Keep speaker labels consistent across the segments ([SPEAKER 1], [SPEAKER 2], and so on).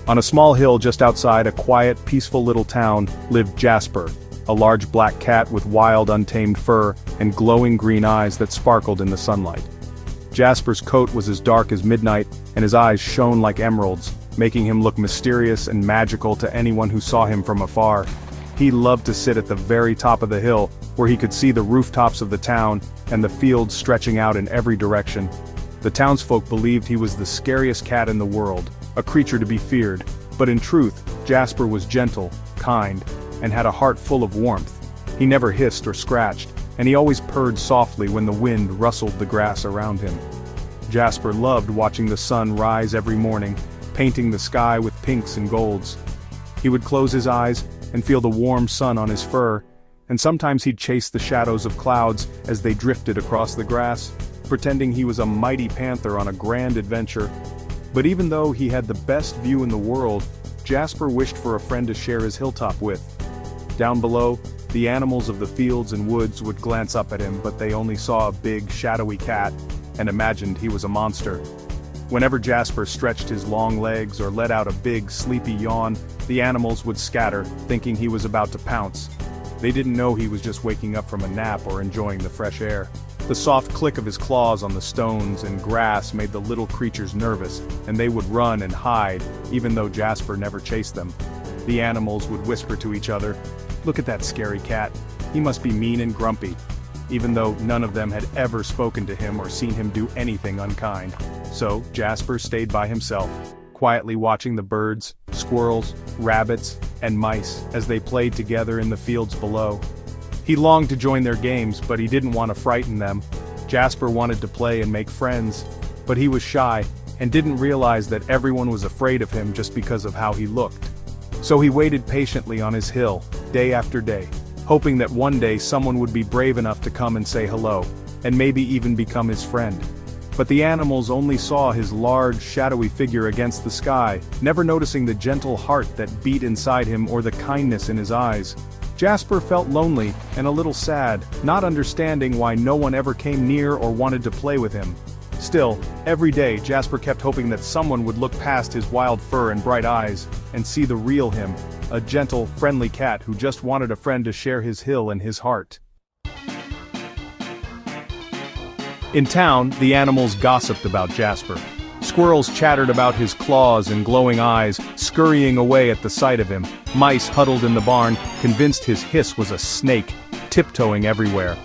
[SPEAKER 1] On a small hill just outside a quiet, peaceful little town lived Jasper, a large black cat with wild, untamed fur and glowing green eyes that sparkled in the sunlight. Jasper's coat was as dark as midnight, and his eyes shone like emeralds, making him look mysterious and magical to anyone who saw him from afar. He loved to sit at the very top of the hill, where he could see the rooftops of the town and the fields stretching out in every direction. The townsfolk believed he was the scariest cat in the world, a creature to be feared, but in truth, Jasper was gentle, kind, and had a heart full of warmth. He never hissed or scratched, and he always purred softly when the wind rustled the grass around him. Jasper loved watching the sun rise every morning, painting the sky with pinks and golds. He would close his eyes and feel the warm sun on his fur, and sometimes he'd chase the shadows of clouds as they drifted across the grass, pretending he was a mighty panther on a grand adventure. But even though he had the best view in the world, Jasper wished for a friend to share his hilltop with. Down below, the animals of the fields and woods would glance up at him, but they only saw a big, shadowy cat, and imagined he was a monster. Whenever Jasper stretched his long legs or let out a big, sleepy yawn, the animals would scatter, thinking he was about to pounce. They didn't know he was just waking up from a nap or enjoying the fresh air. The soft click of his claws on the stones and grass made the little creatures nervous, and they would run and hide, even though Jasper never chased them. The animals would whisper to each other, "Look at that scary cat. He must be mean and grumpy," even though none of them had ever spoken to him or seen him do anything unkind. So Jasper stayed by himself, quietly watching the birds, squirrels, rabbits, and mice as they played together in the fields below. He longed to join their games, but he didn't want to frighten them. Jasper wanted to play and make friends, but he was shy, and didn't realize that everyone was afraid of him just because of how he looked. So he waited patiently on his hill, day after day, hoping that one day someone would be brave enough to come and say hello, and maybe even become his friend. But the animals only saw his large, shadowy figure against the sky, never noticing the gentle heart that beat inside him or the kindness in his eyes. Jasper felt lonely and a little sad, not understanding why no one ever came near or wanted to play with him. Still, every day Jasper kept hoping that someone would look past his wild fur and bright eyes, and see the real him, a gentle, friendly cat who just wanted a friend to share his hill and his heart. In town, the animals gossiped about Jasper. Squirrels chattered about his claws and glowing eyes, scurrying away at the sight of him. Mice huddled in the barn, convinced his hiss was a snake, tiptoeing everywhere.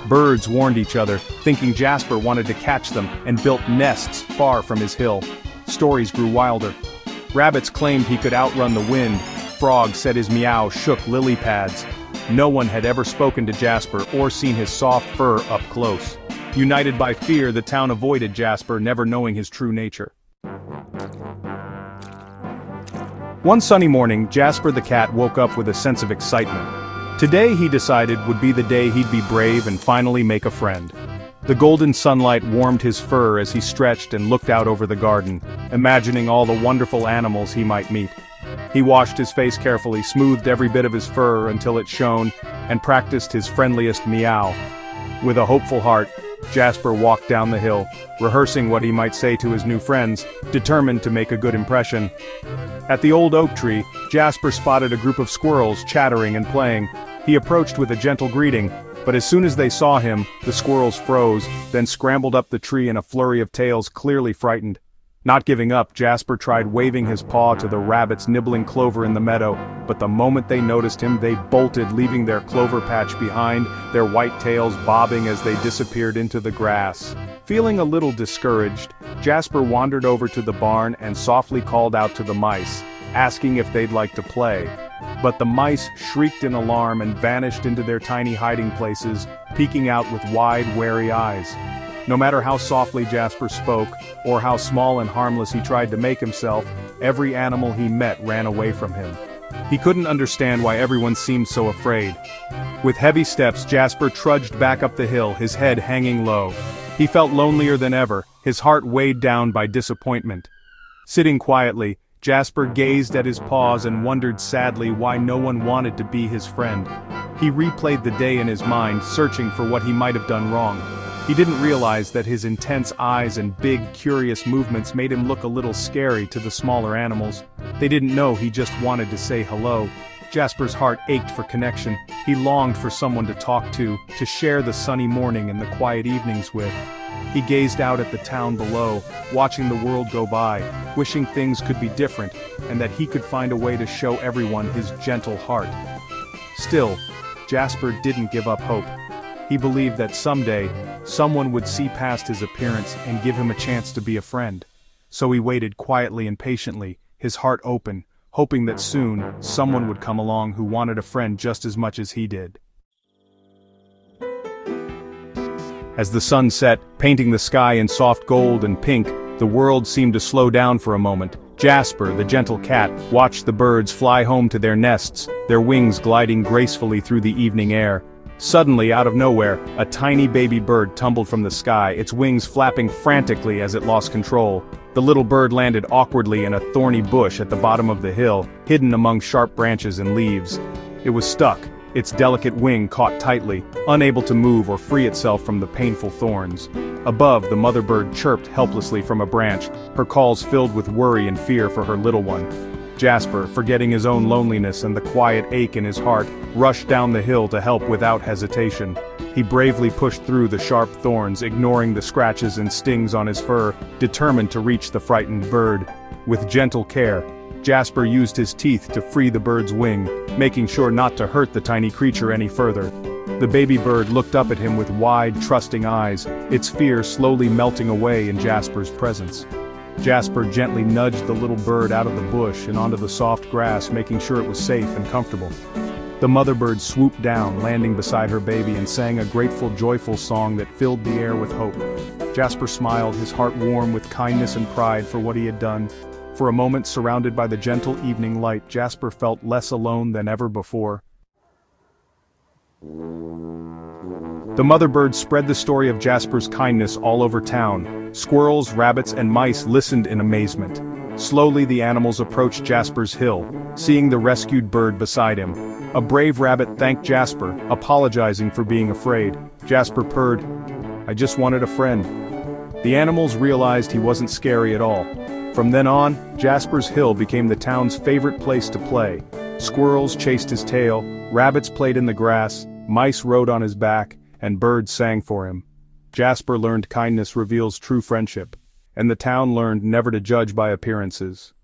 [SPEAKER 1] Birds warned each other, thinking Jasper wanted to catch them, and built nests far from his hill. Stories grew wilder. Rabbits claimed he could outrun the wind. Frogs said his meow shook lily pads. No one had ever spoken to Jasper or seen his soft fur up close. United by fear, the town avoided Jasper, never knowing his true nature. One sunny morning, Jasper the cat woke up with a sense of excitement. Today, he decided, would be the day he'd be brave and finally make a friend. The golden sunlight warmed his fur as he stretched and looked out over the garden, imagining all the wonderful animals he might meet. He washed his face carefully, smoothed every bit of his fur until it shone, and practiced his friendliest meow. With a hopeful heart, Jasper walked down the hill, rehearsing what he might say to his new friends, determined to make a good impression. At the old oak tree, Jasper spotted a group of squirrels chattering and playing. He approached with a gentle greeting, but as soon as they saw him, the squirrels froze, then scrambled up the tree in a flurry of tails, clearly frightened. Not giving up, Jasper tried waving his paw to the rabbits nibbling clover in the meadow, but the moment they noticed him, they bolted, leaving their clover patch behind, their white tails bobbing as they disappeared into the grass. Feeling a little discouraged, Jasper wandered over to the barn and softly called out to the mice, asking if they'd like to play. But the mice shrieked in alarm and vanished into their tiny hiding places, peeking out with wide, wary eyes. No matter how softly Jasper spoke, or how small and harmless he tried to make himself, every animal he met ran away from him. He couldn't understand why everyone seemed so afraid. With heavy steps, Jasper trudged back up the hill, his head hanging low. He felt lonelier than ever, his heart weighed down by disappointment. Sitting quietly, Jasper gazed at his paws and wondered sadly why no one wanted to be his friend. He replayed the day in his mind, searching for what he might have done wrong. He didn't realize that his intense eyes and big, curious movements made him look a little scary to the smaller animals. They didn't know he just wanted to say hello. Jasper's heart ached for connection. He longed for someone to talk to share the sunny morning and the quiet evenings with. He gazed out at the town below, watching the world go by, wishing things could be different, and that he could find a way to show everyone his gentle heart. Still, Jasper didn't give up hope. He believed that someday, someone would see past his appearance and give him a chance to be a friend. So he waited quietly and patiently, his heart open, hoping that soon, someone would come along who wanted a friend just as much as he did. As the sun set, painting the sky in soft gold and pink, the world seemed to slow down for a moment. Jasper, the gentle cat, watched the birds fly home to their nests, their wings gliding gracefully through the evening air. Suddenly, out of nowhere, a tiny baby bird tumbled from the sky, its wings flapping frantically as it lost control. The little bird landed awkwardly in a thorny bush at the bottom of the hill, hidden among sharp branches and leaves. It was stuck, its delicate wing caught tightly, unable to move or free itself from the painful thorns. Above, the mother bird chirped helplessly from a branch, her calls filled with worry and fear for her little one. Jasper, forgetting his own loneliness and the quiet ache in his heart, rushed down the hill to help without hesitation. He bravely pushed through the sharp thorns, ignoring the scratches and stings on his fur, determined to reach the frightened bird. With gentle care, Jasper used his teeth to free the bird's wing, making sure not to hurt the tiny creature any further. The baby bird looked up at him with wide, trusting eyes, its fear slowly melting away in Jasper's presence. Jasper gently nudged the little bird out of the bush and onto the soft grass, making sure it was safe and comfortable. The mother bird swooped down, landing beside her baby, and sang a grateful, joyful song that filled the air with hope. Jasper smiled, his heart warm with kindness and pride for what he had done. For a moment, surrounded by the gentle evening light, Jasper felt less alone than ever before. The mother bird spread the story of Jasper's kindness all over town. Squirrels, rabbits, and mice listened in amazement. Slowly the animals approached Jasper's hill, seeing the rescued bird beside him. A brave rabbit thanked Jasper, apologizing for being afraid. Jasper purred, "I just wanted a friend." The animals realized he wasn't scary at all. From then on, Jasper's hill became the town's favorite place to play. Squirrels chased his tail, rabbits played in the grass, mice rode on his back, and birds sang for him. Jasper learned kindness reveals true friendship, and the town learned never to judge by appearances.